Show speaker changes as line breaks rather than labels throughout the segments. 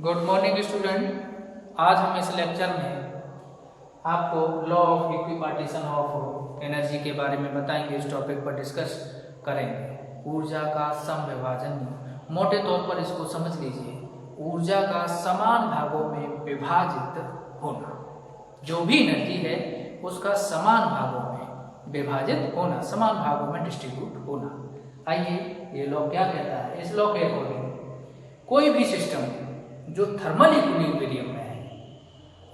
Good morning student. आज हम इस लेक्चर में आपको law of equipartition of energy के बारे में बताएंगे। इस टॉपिक पर डिस्कस करेंगे। ऊर्जा का समविभाजन। मोटे तौर पर इसको समझ लीजिए, ऊर्जा का समान भागों में विभाजित होना। जो भी एनर्जी है उसका समान भागों में विभाजित होना, समान भागों में डिस्ट्रीब्यूट होना। आइए, ये लॉ क्या कहता है। इस लॉ के अकॉर्डिंग कोई भी सिस्टम जो थर्मल इक्विलिब्रियम में है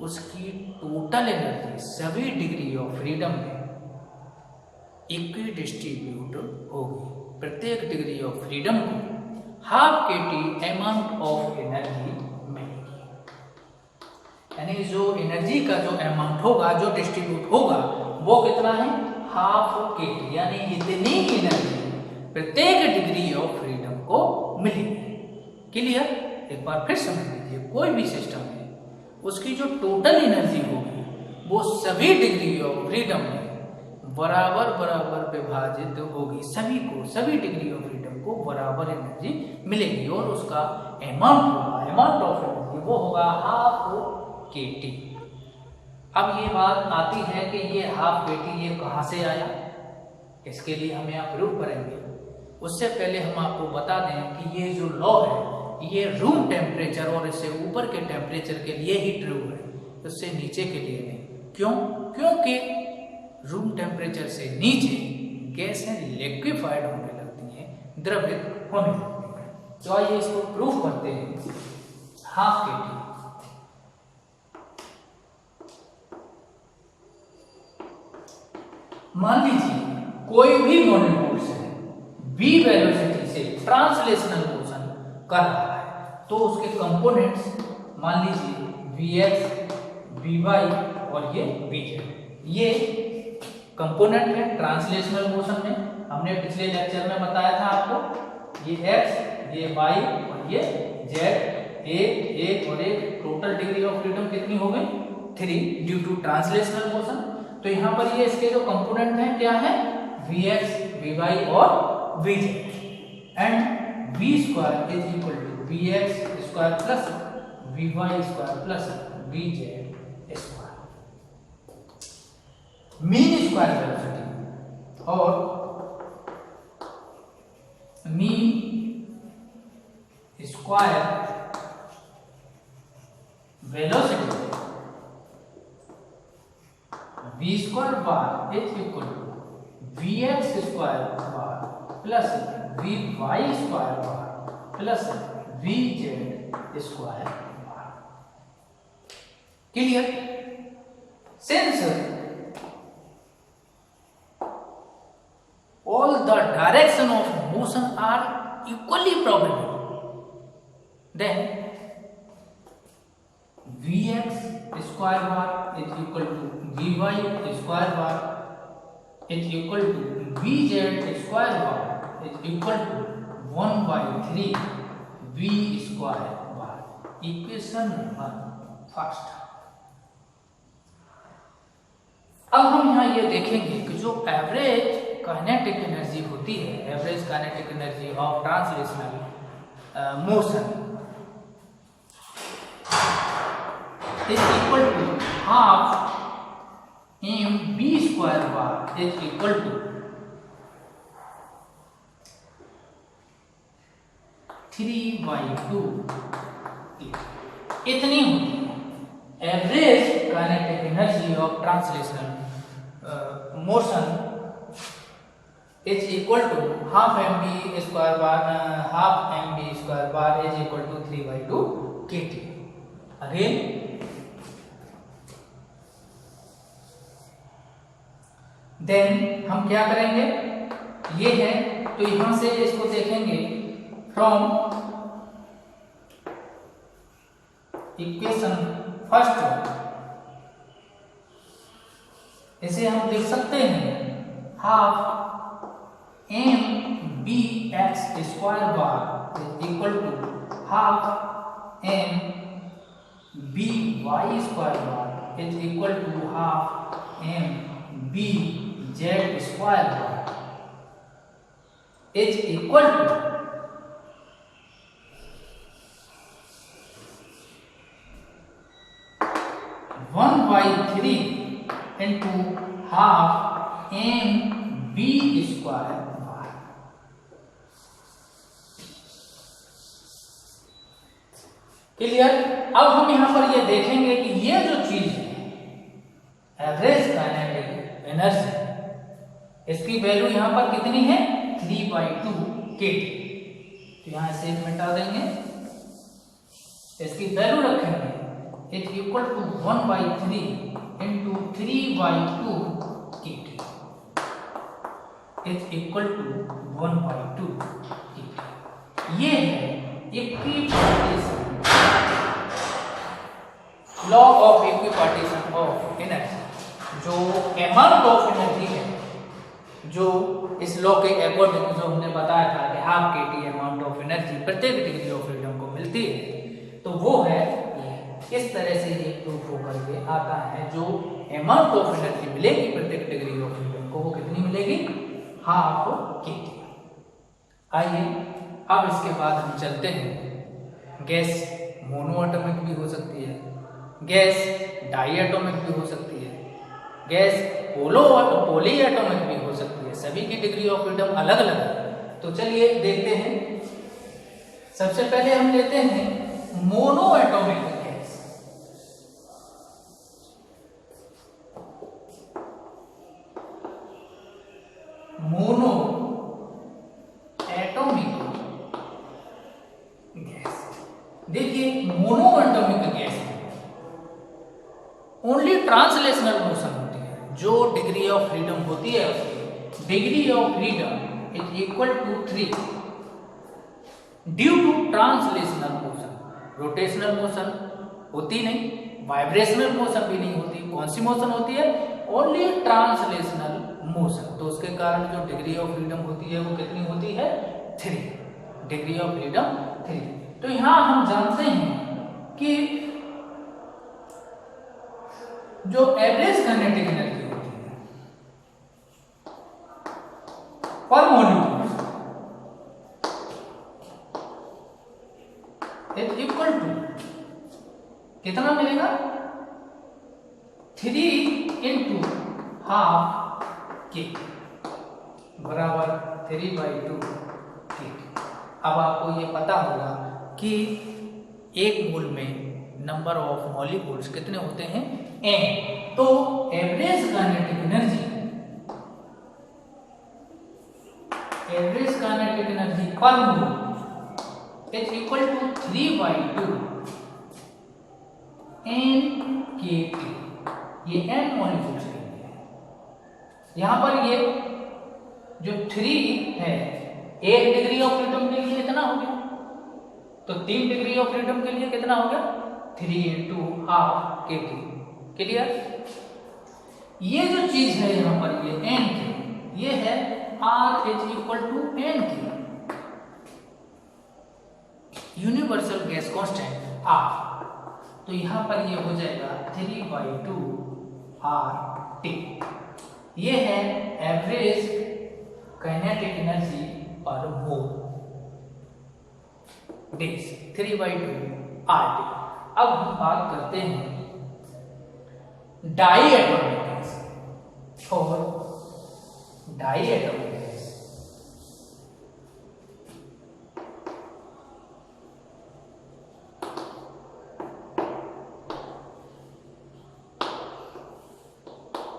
उसकी टोटल एनर्जी सभी डिग्री ऑफ फ्रीडम में इक्वी डिस्ट्रीब्यूट होगी। प्रत्येक डिग्री ऑफ फ्रीडम को half kT amount of energy मिलेगी। यानी जो एनर्जी का जो अमाउंट होगा, जो डिस्ट्रीब्यूट होगा, वो कितना है, हाफ kT। यानी इतनी एनर्जी प्रत्येक डिग्री ऑफ फ्रीडम को मिलेगी। क्लियर? एक बार फिर समझ लीजिए, कोई भी सिस्टम है उसकी जो टोटल एनर्जी होगी वो सभी डिग्री ऑफ फ्रीडम में बराबर बराबर विभाजित होगी। सभी डिग्री ऑफ फ्रीडम को बराबर एनर्जी मिलेगी और उसका अमाउंट होगा, अमाउंट ऑफ एनर्जी वो होगा हाफ kT। अब ये बात आती है कि ये हाफ kT ये कहाँ से आया, इसके लिए हम यहाँ प्रूव करेंगे। उससे पहले हम आपको बता दें कि ये जो लॉ है ये रूम टेम्परेचर और इससे ऊपर के टेम्परेचर के लिए ही ट्रू है, उससे नीचे के लिए नहीं। क्यों? क्योंकि रूम टेम्परेचर से नीचे गैसें लिक्विफाइड होने लगती हैं, द्रवित होने लगती हैं। तो आइए इसको प्रूव करते हैं। हाफ kT मान लीजिए कोई भी मॉलिक्यूल्स है v वेलोसिटी से ट्रांसलेशनल मोशन कर रहा है, तो उसके कंपोनेंट्स मान लीजिए Vx, Vy और ये Vz, ये कंपोनेंट है ट्रांसलेशनल मोशन में। हमने पिछले लेक्चर में बताया था आपको, ये x, ये y और ये z, एक और एक टोटल डिग्री ऑफ फ्रीडम कितनी हो गई, 3 ड्यू टू ट्रांसलेशनल मोशन। तो यहाँ पर ये इसके जो कंपोनेंट हैं क्या है, Vx, Vy और Vz and v square is equal to vx square plus vy square plus vz square. Mean square velocity और mean square velocity v square bar is equal to vx square bar plus vy square bar plus vz square bar. Clear? Since all the direction of motion are equally probable, then vx square bar is equal to vy square bar is equal to vz square bar is equal to 1/3 v square bar। Equation number first. अब हम यहाँ ये देखेंगे कि जो average kinetic energy होती है, average kinetic energy of translational motion is equal to half mv square bar is equal to 3/2। इतनी होती है average kinetic energy of translational motion is equal to half mv square bar is equal to 3/2 kT। Again then हम क्या करेंगे, ये है तो यहां से इसको देखेंगे फ्रॉम इक्वेशन फर्स्ट, इसे हम लिख सकते हैं half m b x square bar is equal to half m b y square bar is equal to half m b z square bar is equal to 1/3 into half M B square bar. Clear. अब हम यहां पर ये देखेंगे कि ये जो चीज है एवरेज काइनेटिक एनर्जी, इसकी वैल्यू यहां पर कितनी है 3/2 kT। तो यहां से मिटा देंगे, इसकी वैल्यू रखेंगे is equal to 1/3 into 3/2 kT is equal to 1/2 kT। ये है equipartition, law of equipartition of energy. जो अमाउंट ऑफ एनर्जी है, जो इस लॉ के अकॉर्डिंग जो हमने बताया था कि half kT amount of energy प्रत्येक डिग्री ऑफ फ्रीडम को मिलती है, तो वो है इस तरह से ये प्रूफ होकर के आता है। जो अमाउंट ऑफ एनर्जी मिलेगी प्रत्येक डिग्री ऑफ फ्रीडम को, वो कितनी मिलेगी हाफ kT। आइए अब इसके बाद हम चलते हैं, गैस मोनो एटॉमिक भी हो सकती है, गैस डाई एटॉमिक भी हो सकती है, गैस पॉली एटॉमिक भी हो सकती है। सभी की डिग्री ऑफ फ्रीडम अलग अलग है। तो चलिए देखते हैं। सबसे पहले हम लेते हैं mono atomic gas. Mono atomic gas, देखिए mono atomic gas only translational motion होती है। जो डिग्री ऑफ फ्रीडम होती है उसकी degree of freedom is equal to 3 due to translational motion. Rotational motion होती नहीं, वाइब्रेशनल मोशन भी नहीं होती। कौन सी मोशन होती है? Only translational motion. तो उसके कारण जो डिग्री ऑफ फ्रीडम होती है वो कितनी होती है 3, डिग्री ऑफ फ्रीडम 3। तो यहां हम जानते हैं कि जो एवरेज काइनेटिक एनर्जी होती है पर मॉलिक्यूल इज इक्वल टू कितना मिलेगा 3 इंटू हाफ के बराबर 3/2 के। अब आपको ये पता होगा कि एक मोल में नंबर ऑफ मॉलिक्यूल्स कितने होते हैं n। तो average kinetic energy per mole is equal to 3/2 n kT। ये n मॉलिक्यूल्स के लिए है। यहां पर ये जो 3 है, एक डिग्री ऑफ फ्रीडम के लिए इतना हो गया, तो 3 डिग्री ऑफ फ्रीडम के लिए कितना हो गया 3 इंटू हाफ kT। क्लियर। ये जो चीज है यहां पर ये n की, ये है R is equal to n की, यूनिवर्सल गैस कांस्टेंट R। तो यहां पर ये हो जाएगा 3/2 RT। ये है एवरेज काइनेटिक एनर्जी पर मोल डेज 3/2 RT। अब हम बात करते हैं डाई एटॉमिक गैस और डाई एटॉमिक गैस।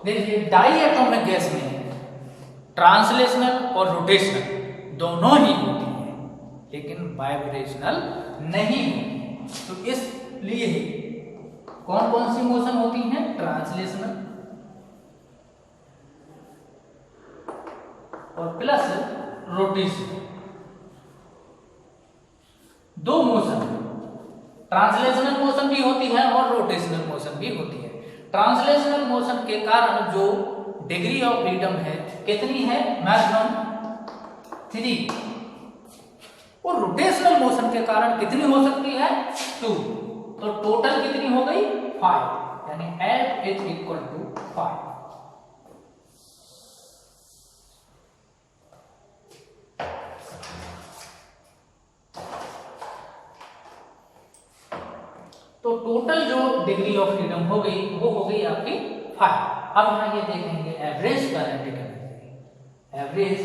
देखिए डाई एटॉमिक गैस में ट्रांसलेशनल और रोटेशनल दोनों ही होती है, लेकिन वाइब्रेशनल नहीं होती। तो इसलिए कौन कौन सी मोशन होती हैं? ट्रांसलेशनल और प्लस रोटेशनल। दो मोशन, ट्रांसलेशनल मोशन भी होती है और रोटेशनल मोशन भी होती है। ट्रांसलेशनल मोशन के कारण जो डिग्री ऑफ फ्रीडम है कितनी है? मैक्सिमम 3। और रोटेशनल मोशन के कारण कितनी हो सकती है? 2। तो टोटल कितनी हो गई? 5, यानी F इज इक्वल टू 5। तो टोटल जो डिग्री ऑफ फ्रीडम हो गई वो हो गई आपकी 5। अब यहाँ ये देखेंगे average kinetic energy, average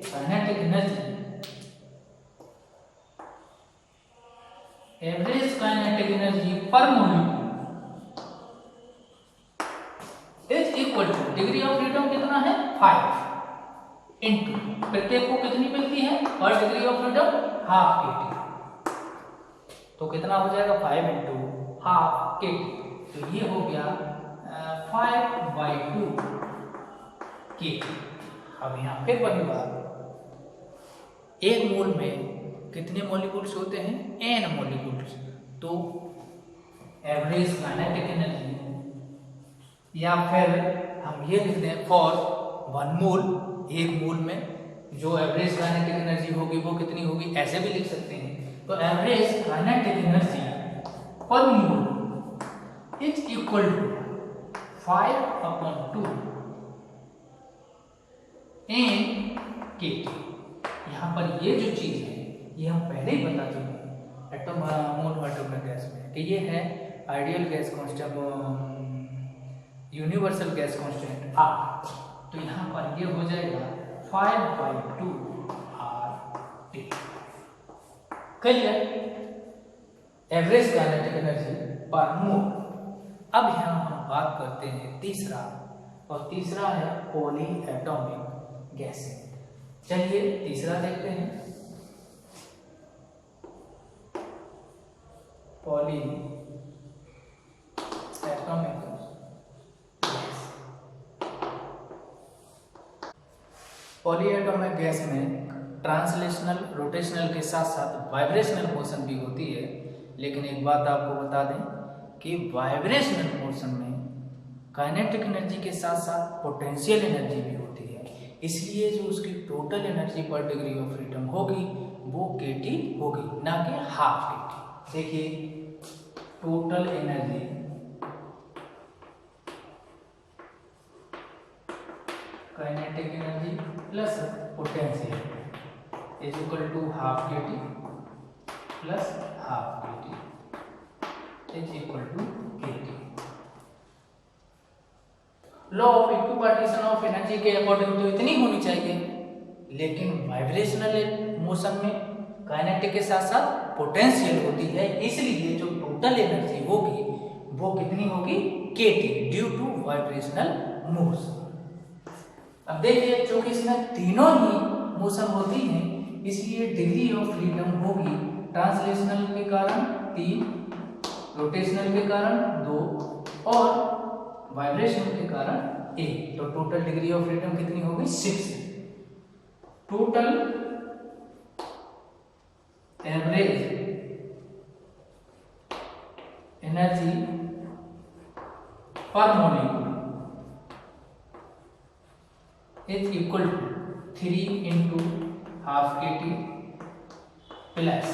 kinetic energy, average kinetic energy per molecule is equal to degree of freedom कितना है 5 इंटू प्रत्येक को कितनी मिलती है पर degree of freedom half kT, तो कितना हो जाएगा 5 इंटू हाफ kT, तो ये हो गया 5/2 kT। अब यहाँ फिर वही बात, एक मोल में कितने मॉलिक्यूल्स होते हैं n मॉलिक्यूल्स, तो एवरेज काइनेटिक एनर्जी या फिर हम ये लिखते हैं फॉर 1 मोल, एक मोल में जो एवरेज काइनेटिक एनर्जी होगी वो कितनी होगी, ऐसे भी लिख सकते हैं। तो average kinetic energy per mole is equal to 5/2 n kT। यहाँ पर ये जो चीज है ये हम पहले ही बता चुके हैं मोनो एटॉमिक गैस में कि ये है ideal gas constant, universal gas constant R, तो यहाँ पर ये हो जाएगा 5/2 RT। Clear, average kinetic energy per मोल। अब यहाँ हम बात करते हैं तीसरा, और तीसरा है पॉली एटॉमिक गैस। चलिए तीसरा देखते हैं, poly atomic gas. Poly atomic gas में ट्रांसलेशनल रोटेशनल के साथ साथ वाइब्रेशनल मोशन भी होती है, लेकिन एक बात आपको बता दें कि वाइब्रेशनल मोशन में काइनेटिक एनर्जी के साथ साथ पोटेंशियल एनर्जी भी होती है, इसलिए जो उसकी total energy per degree of freedom होगी वो kT होगी, ना कि हाफ kT। देखिए total energy kinetic energy plus potential is equal to half kT plus half kT is equal to kT। Law of equipartition of energy के according तो इतनी होनी चाहिए, लेकिन वाइब्रेशनल मोशन में काइनेटिक के साथ साथ पोटेंशियल होती है, इसलिए जो टोटल एनर्जी होगी वो कितनी होगी kT due to vibrational motion. अब देखिए चूंकि इसमें तीनों ही मोशन होती हैं, इसलिए डिग्री ऑफ फ्रीडम होगी ट्रांसलेशनल के कारण 3, रोटेशनल के कारण 2 और वाइब्रेशन के कारण 1, तो टोटल डिग्री ऑफ फ्रीडम कितनी होगी 6। Total average energy per molecule is equal to 3 into half kT plus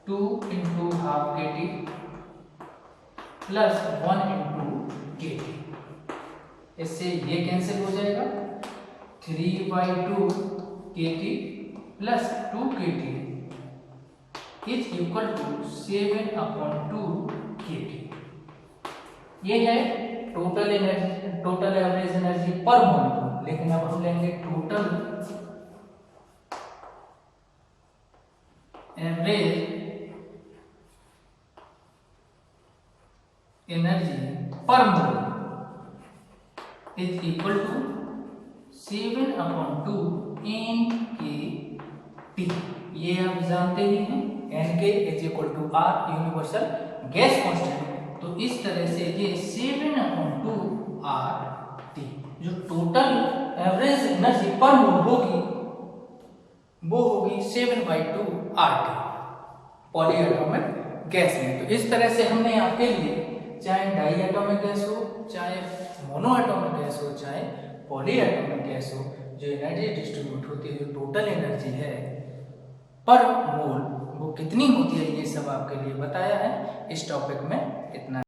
2 into half kT plus 1 into kT। इससे ये कैंसिल हो जाएगा, 3/2 kT plus 2 kT is equal to 7/2 kT। ये है total energy, total average energy per molecule. लेकिन अब हम लेंगे total average energy per mole is equal to 7/2 NkT। ये आप जानते ही हैं, Nk is equal to R universal gas constant. तो इस तरह से ये 7/2 RT जो टोटल एवरेज एनर्जी पर मोल होगी वो होगी 7/2 RT पॉली एटॉमिक गैस में। तो इस तरह से हमने आपके लिए चाहे डाई एटॉमिक गैस हो, चाहे मोनो एटॉमिक गैस हो, चाहे पॉली एटॉमिक गैस हो, जो एनर्जी डिस्ट्रीब्यूट होती है, जो टोटल एनर्जी है पर मोल वो कितनी होती है, ये सब आपके लिए बताया है। इस टॉपिक में इतना।